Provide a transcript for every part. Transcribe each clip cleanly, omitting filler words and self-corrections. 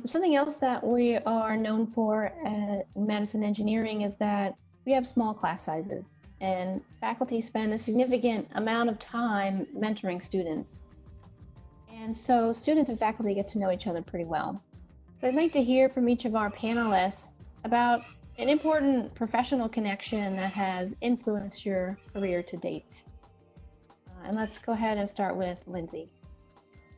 Something else that we are known for at Madison Engineering is that we have small class sizes, and faculty spend a significant amount of time mentoring students. And so students and faculty get to know each other pretty well. So I'd like to hear from each of our panelists about an important professional connection that has influenced your career to date. And let's go ahead and start with Lindsay.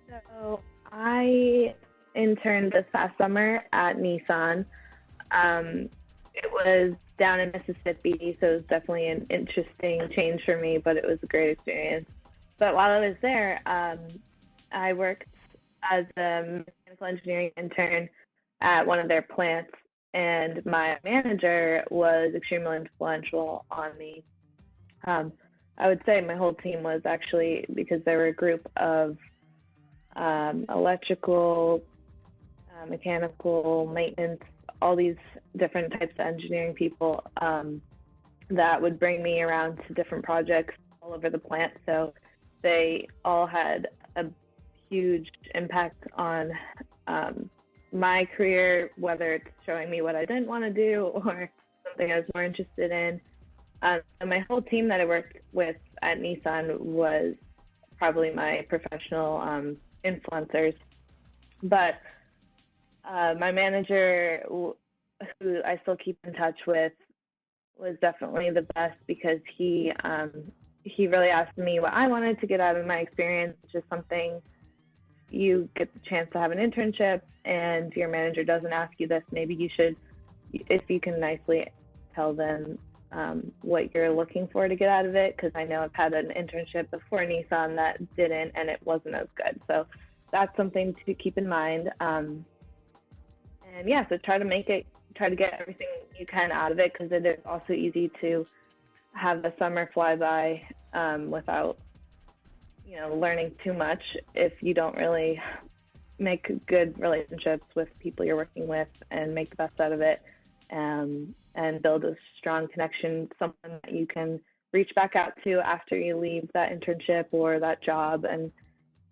So I interned this past summer at Nissan. It was down in Mississippi, so it was definitely an interesting change for me, but it was a great experience. But while I was there, I worked as a mechanical engineering intern at one of their plants, and my manager was extremely influential on me. I would say my whole team was actually, because there were a group of electrical, mechanical, maintenance, all these different types of engineering people that would bring me around to different projects all over the plant. So they all had a huge impact on my career, whether it's showing me what I didn't want to do or something I was more interested in. And my whole team that I worked with at Nissan was probably my professional influencers. But my manager, who I still keep in touch with, was definitely the best, because he really asked me what I wanted to get out of my experience, just something. You get the chance to have an internship and your manager doesn't ask you this, maybe you should, if you can nicely tell them what you're looking for to get out of it, because I know I've had an internship before Nissan that didn't, and it wasn't as good. So that's something to keep in mind. And yeah, so try to get everything you can out of it, because it is also easy to have the summer fly by without, learning too much if you don't really make good relationships with people you're working with and make the best out of it, and build a strong connection, someone that you can reach back out to after you leave that internship or that job, and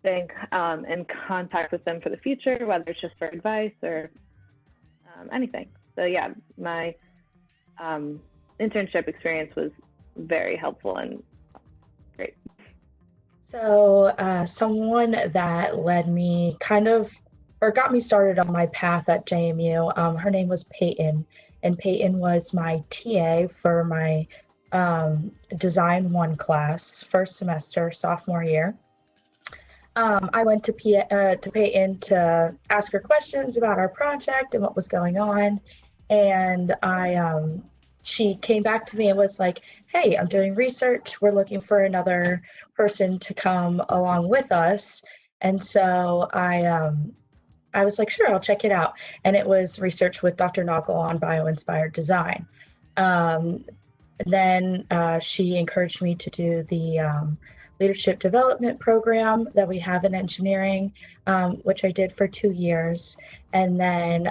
stay in contact with them for the future, whether it's just for advice or anything. So yeah, my internship experience was very helpful and great. So someone that led me got me started on my path at JMU, her name was Peyton, and Peyton was my TA for my Design 1 class, first semester, sophomore year. I went to Peyton to ask her questions about our project and what was going on, and she came back to me and was like, "Hey, I'm doing research. We're looking for another person to come along with us." And so I was like, "Sure, I'll check it out." And it was research with Dr. Nagel on bio-inspired design. Then she encouraged me to do the leadership development program that we have in engineering, which I did for 2 years, and then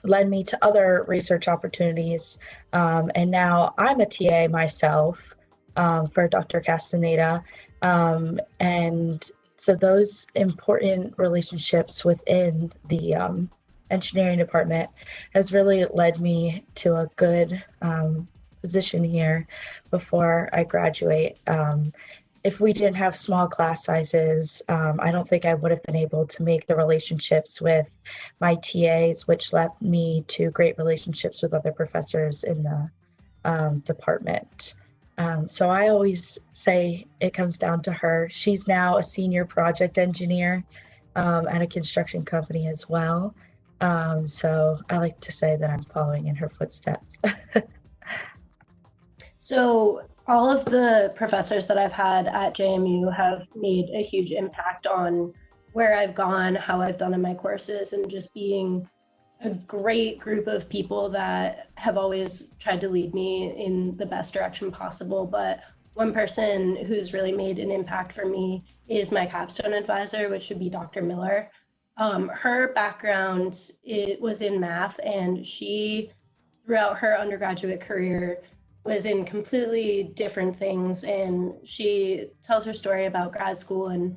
led me to other research opportunities. And now I'm a TA myself for Dr. Castaneda. And so those important relationships within the engineering department has really led me to a good position here before I graduate. If we didn't have small class sizes, I don't think I would have been able to make the relationships with my TAs, which led me to great relationships with other professors in the department. So I always say it comes down to her. She's now a senior project engineer at a construction company as well. So I like to say that I'm following in her footsteps. So all of the professors that I've had at JMU have made a huge impact on where I've gone, how I've done in my courses, and just being a great group of people that have always tried to lead me in the best direction possible. But one person who's really made an impact for me is my capstone advisor, which would be Dr. Miller. Her background, it was in math, and she, throughout her undergraduate career, was in completely different things. And she tells her story about grad school, and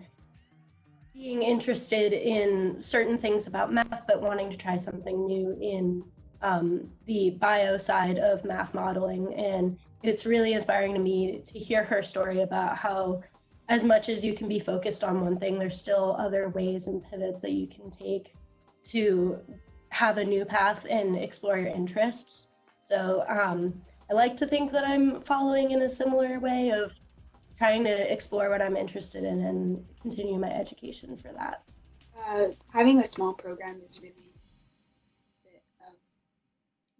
being interested in certain things about math, but wanting to try something new in the bio side of math modeling. And it's really inspiring to me to hear her story about how, as much as you can be focused on one thing, there's still other ways and pivots that you can take to have a new path and explore your interests. So I like to think that I'm following in a similar way of trying to explore what I'm interested in and continue my education for that. Having a small program is really a bit of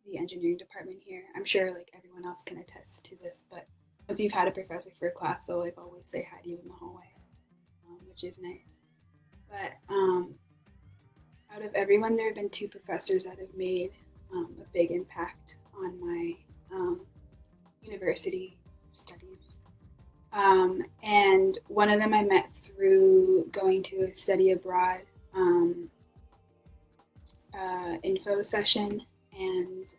the engineering department here. I'm sure like everyone else can attest to this, but once you've had a professor for a class, they'll like always say hi to you in the hallway, which is nice. But out of everyone, there have been 2 professors that have made a big impact on my university studies. And one of them I met through going to a study abroad info session, and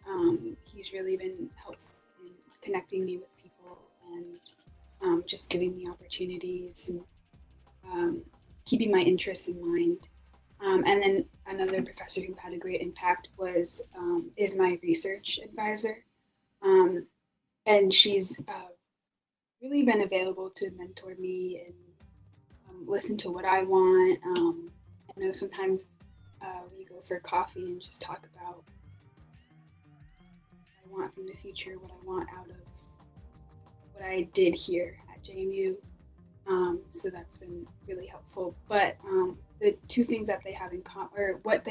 he's really been helpful in connecting me with people and just giving me opportunities and keeping my interests in mind. And then another professor who had a great impact is my research advisor, and she's really been available to mentor me and listen to what I want. I know sometimes we go for coffee and just talk about what I want from the future, what I want out of what I did here at JMU. So that's been really helpful. But the 2 things that they have in common, or what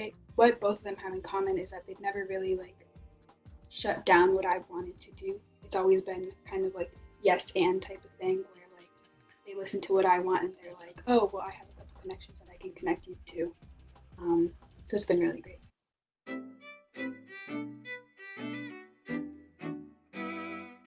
both of them have in common, is that they've never really like shut down what I've wanted to do. It's always been kind of like yes and type of thing, where like they listen to what I want and they're like, oh well, I have a couple connections that I can connect you to. So it's been really great.